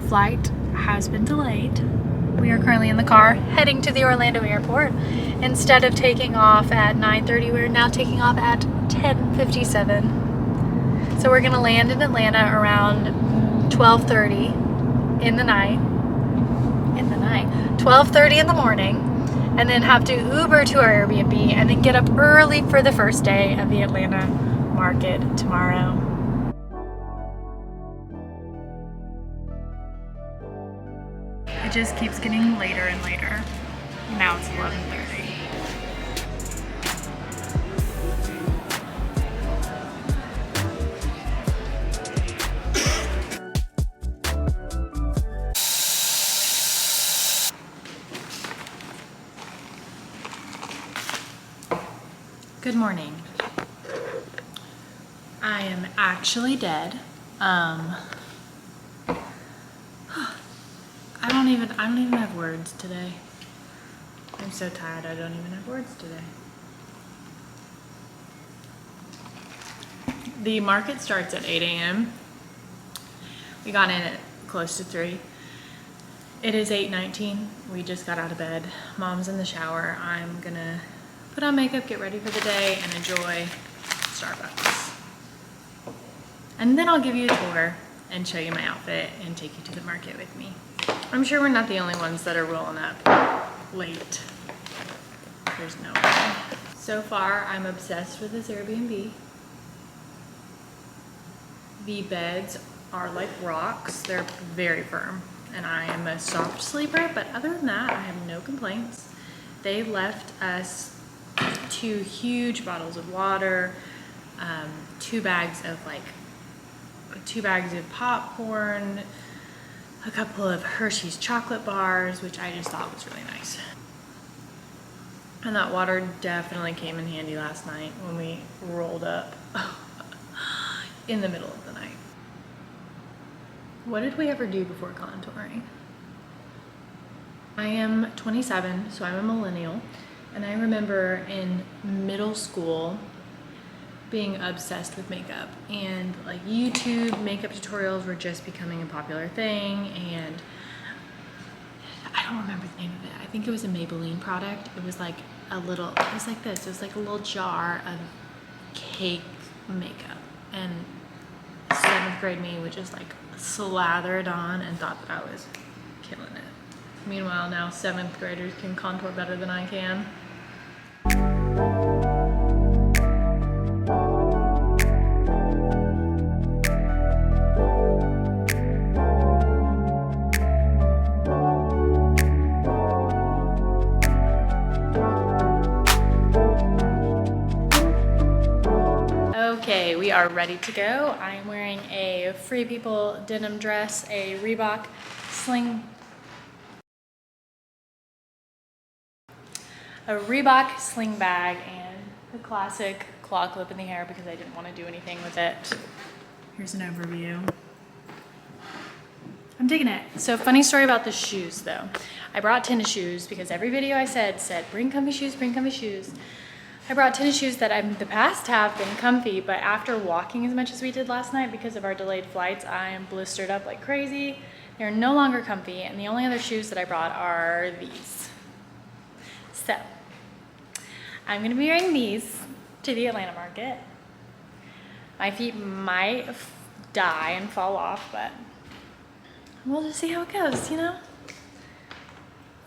flight has been delayed. We are currently in the car heading to the Orlando airport. Instead of taking off at 9:30, we're now taking off at 10:57. So we're gonna land in Atlanta around 12:30 in the night. 12:30 in the morning, and then have to Uber to our Airbnb and then get up early for the first day of the Atlanta market tomorrow. It just keeps getting later and later. Now it's 11:30. Good morning. I am actually dead. I don't even have words today. I'm so tired I don't even have words today. The market starts at 8 a.m. We got in at close to 3. It is 8:19. We just got out of bed. Mom's in the shower. I'm gonna put on makeup, get ready for the day, and enjoy Starbucks. And then I'll give you a tour and show you my outfit and take you to the market with me. I'm sure we're not the only ones that are rolling up late. There's no way. So far, I'm obsessed with this Airbnb. The beds are like rocks. They're very firm, and I am a soft sleeper, but other than that, I have no complaints. They left us 2 huge bottles of water, 2 bags of popcorn, a couple of Hershey's chocolate bars, which I just thought was really nice. And that water definitely came in handy last night when we rolled up in the middle of the night. What did we ever do before contouring? I am 27, so I'm a millennial. And I remember in middle school being obsessed with makeup, and like YouTube makeup tutorials were just becoming a popular thing, and I don't remember the name of it. I think it was a Maybelline product. It was like a little, it was like this. It was like a little jar of cake makeup, and 7th grade me would just like slather it on and thought that I was killing it. Meanwhile, now 7th graders can contour better than I can. Okay, we are ready to go. I am wearing a Free People denim dress, a Reebok sling bag, and the classic claw clip in the hair because I didn't want to do anything with it. Here's an overview. I'm digging it. So funny story about the shoes though. I brought tennis shoes because every video I said bring comfy shoes, bring comfy shoes. I brought tennis shoes that in the past have been comfy, but after walking as much as we did last night because of our delayed flights, I am blistered up like crazy. They're no longer comfy, and the only other shoes that I brought are these. So I'm gonna be wearing these to the Atlanta market. My feet might die and fall off, but we'll just see how it goes, you know?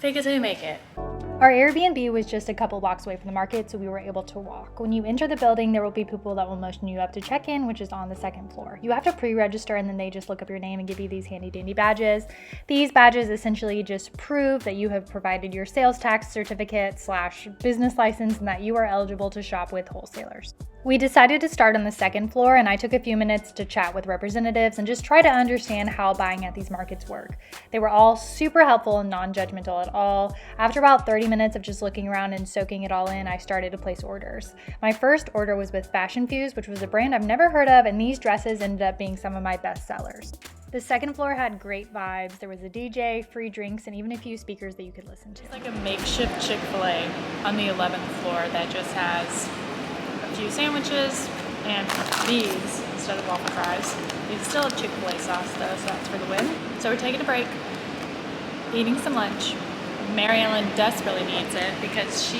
Fake it till you make it. Our Airbnb was just a couple blocks away from the market, so we were able to walk. When you enter the building, there will be people that will motion you up to check in, which is on the 2nd floor. You have to pre-register, and then they just look up your name and give you these handy dandy badges. These badges essentially just prove that you have provided your sales tax certificate / business license and that you are eligible to shop with wholesalers. We decided to start on the 2nd floor, and I took a few minutes to chat with representatives and just try to understand how buying at these markets work. They were all super helpful and non-judgmental at all. After about 30 minutes of just looking around and soaking it all in, I started to place orders. My first order was with Fashion Fuse, which was a brand I've never heard of, and these dresses ended up being some of my best sellers. The 2nd floor had great vibes. There was a DJ, free drinks, and even a few speakers that you could listen to. It's like a makeshift Chick-fil-A on the 11th floor that just has a few sandwiches and these instead of waffle fries. We still have Chick-fil-A sauce though, so that's for the win. So we're taking a break, eating some lunch. Mary Ellen desperately needs it because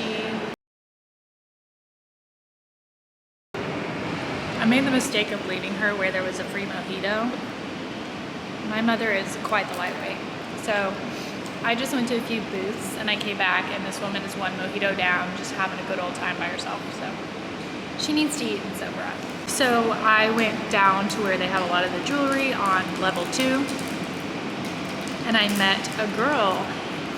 I made the mistake of leaving her where there was a free mojito. My mother is quite the lightweight. So I just went to a few booths and I came back and this woman is one mojito down, just having a good old time by herself. So she needs to eat and sober up. So I went down to where they have a lot of the jewelry on level 2. And I met a girl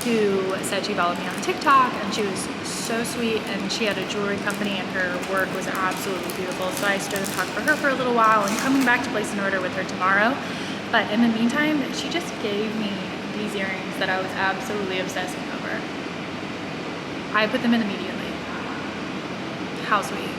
who said she followed me on TikTok and she was so sweet and she had a jewelry company and her work was absolutely beautiful. So I stood and talked for her for a little while and coming back to place an order with her tomorrow. But in the meantime, she just gave me these earrings that I was absolutely obsessing over. I put them in immediately. How sweet.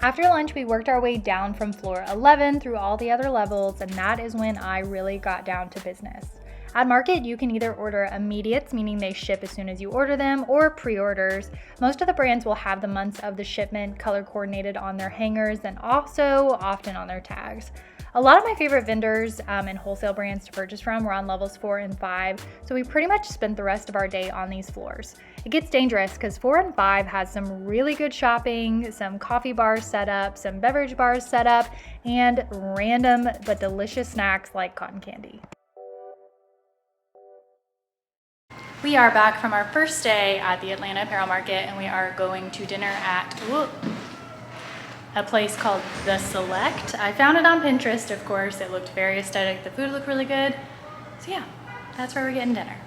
After lunch, we worked our way down from floor 11 through all the other levels, and that is when I really got down to business. At Market, you can either order immediates, meaning they ship as soon as you order them, or pre-orders. Most of the brands will have the months of the shipment color coordinated on their hangers and also often on their tags. A lot of my favorite vendors and wholesale brands to purchase from were on levels 4 and 5, so we pretty much spent the rest of our day on these floors. It gets dangerous because 4 and 5 has some really good shopping, some coffee bars set up, some beverage bars set up, and random but delicious snacks like cotton candy. We are back from our first day at the Atlanta Apparel Market and we are going to dinner at a place called The Select. I found it on Pinterest, of course. It looked very aesthetic. The food looked really good. So yeah, that's where we're getting dinner.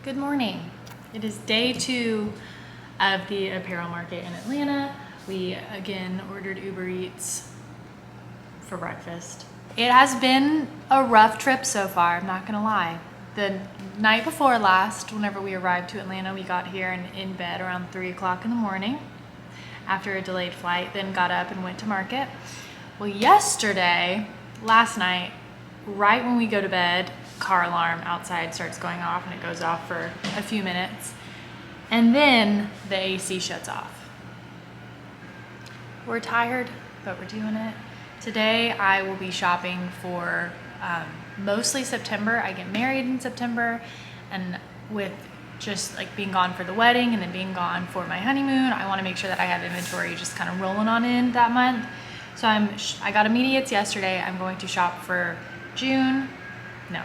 Good morning. It is day 2 of the apparel market in Atlanta. We again ordered Uber Eats for breakfast. It has been a rough trip so far, I'm not gonna lie. The night before last, whenever we arrived to Atlanta, we got here and in bed around 3 o'clock in the morning after a delayed flight, then got up and went to market. Well, last night, right when we go to bed, car alarm outside starts going off and it goes off for a few minutes. And then the AC shuts off. We're tired, but we're doing it. Today I will be shopping for mostly September. I get married in September, and with just like being gone for the wedding and then being gone for my honeymoon, I want to make sure that I have inventory just kind of rolling on in that month. So I got immediates yesterday. I'm going to shop for June. No,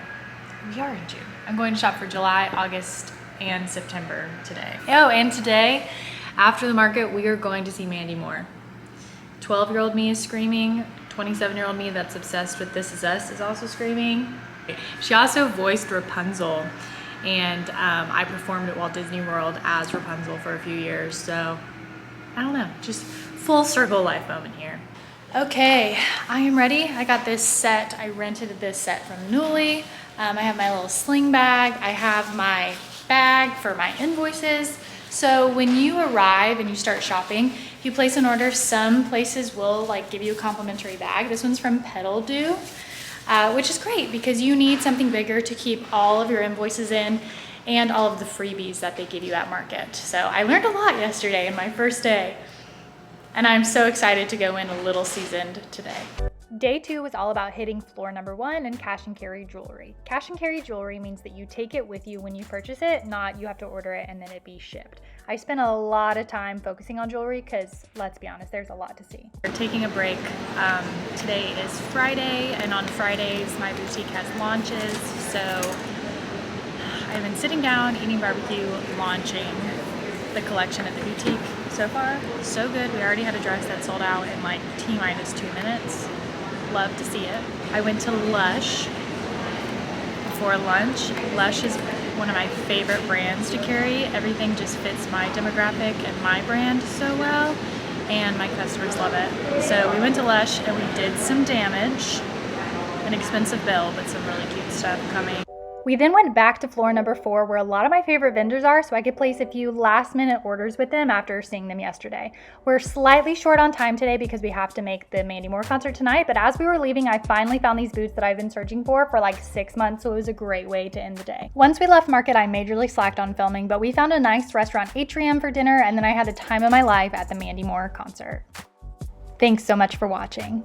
we are in June. I'm going to shop for July, August, and September today. Oh, and today, after the market, we are going to see Mandy Moore. 12-year-old me is screaming. 27-year-old me that's obsessed with This Is Us is also screaming. She also voiced Rapunzel, and I performed at Walt Disney World as Rapunzel for a few years, so I don't know, just full circle life moment here. Okay, I am ready. I got this set. I rented this set from Nuuly. I have my little sling bag. I have my bag for my invoices. So when you arrive and you start shopping, if you place an order, some places will like give you a complimentary bag. This one's from Petal Do, which is great because you need something bigger to keep all of your invoices in and all of the freebies that they give you at market. So I learned a lot yesterday in my first day, and I'm so excited to go in a little seasoned today. Day 2 was all about hitting floor number 1 and cash and carry jewelry. Cash and carry jewelry means that you take it with you when you purchase it, not you have to order it and then it be shipped. I spent a lot of time focusing on jewelry because, let's be honest, there's a lot to see. We're taking a break. Today is Friday, and on Fridays my boutique has launches, so I've been sitting down, eating barbecue, launching the collection at the boutique. So far, so good. We already had a dress that sold out in like T-minus 2 minutes. Love to see it. I went to Lush for lunch. Lush is one of my favorite brands to carry. Everything just fits my demographic and my brand so well, and my customers love it. So we went to Lush and we did some damage. An expensive bill, but some really cute stuff coming. We then went back to floor number 4 where a lot of my favorite vendors are so I could place a few last minute orders with them after seeing them yesterday. We're slightly short on time today because we have to make the Mandy Moore concert tonight, but as we were leaving, I finally found these boots that I've been searching for like 6 months, so it was a great way to end the day. Once we left market, I majorly slacked on filming, but we found a nice restaurant atrium for dinner, and then I had the time of my life at the Mandy Moore concert. Thanks so much for watching.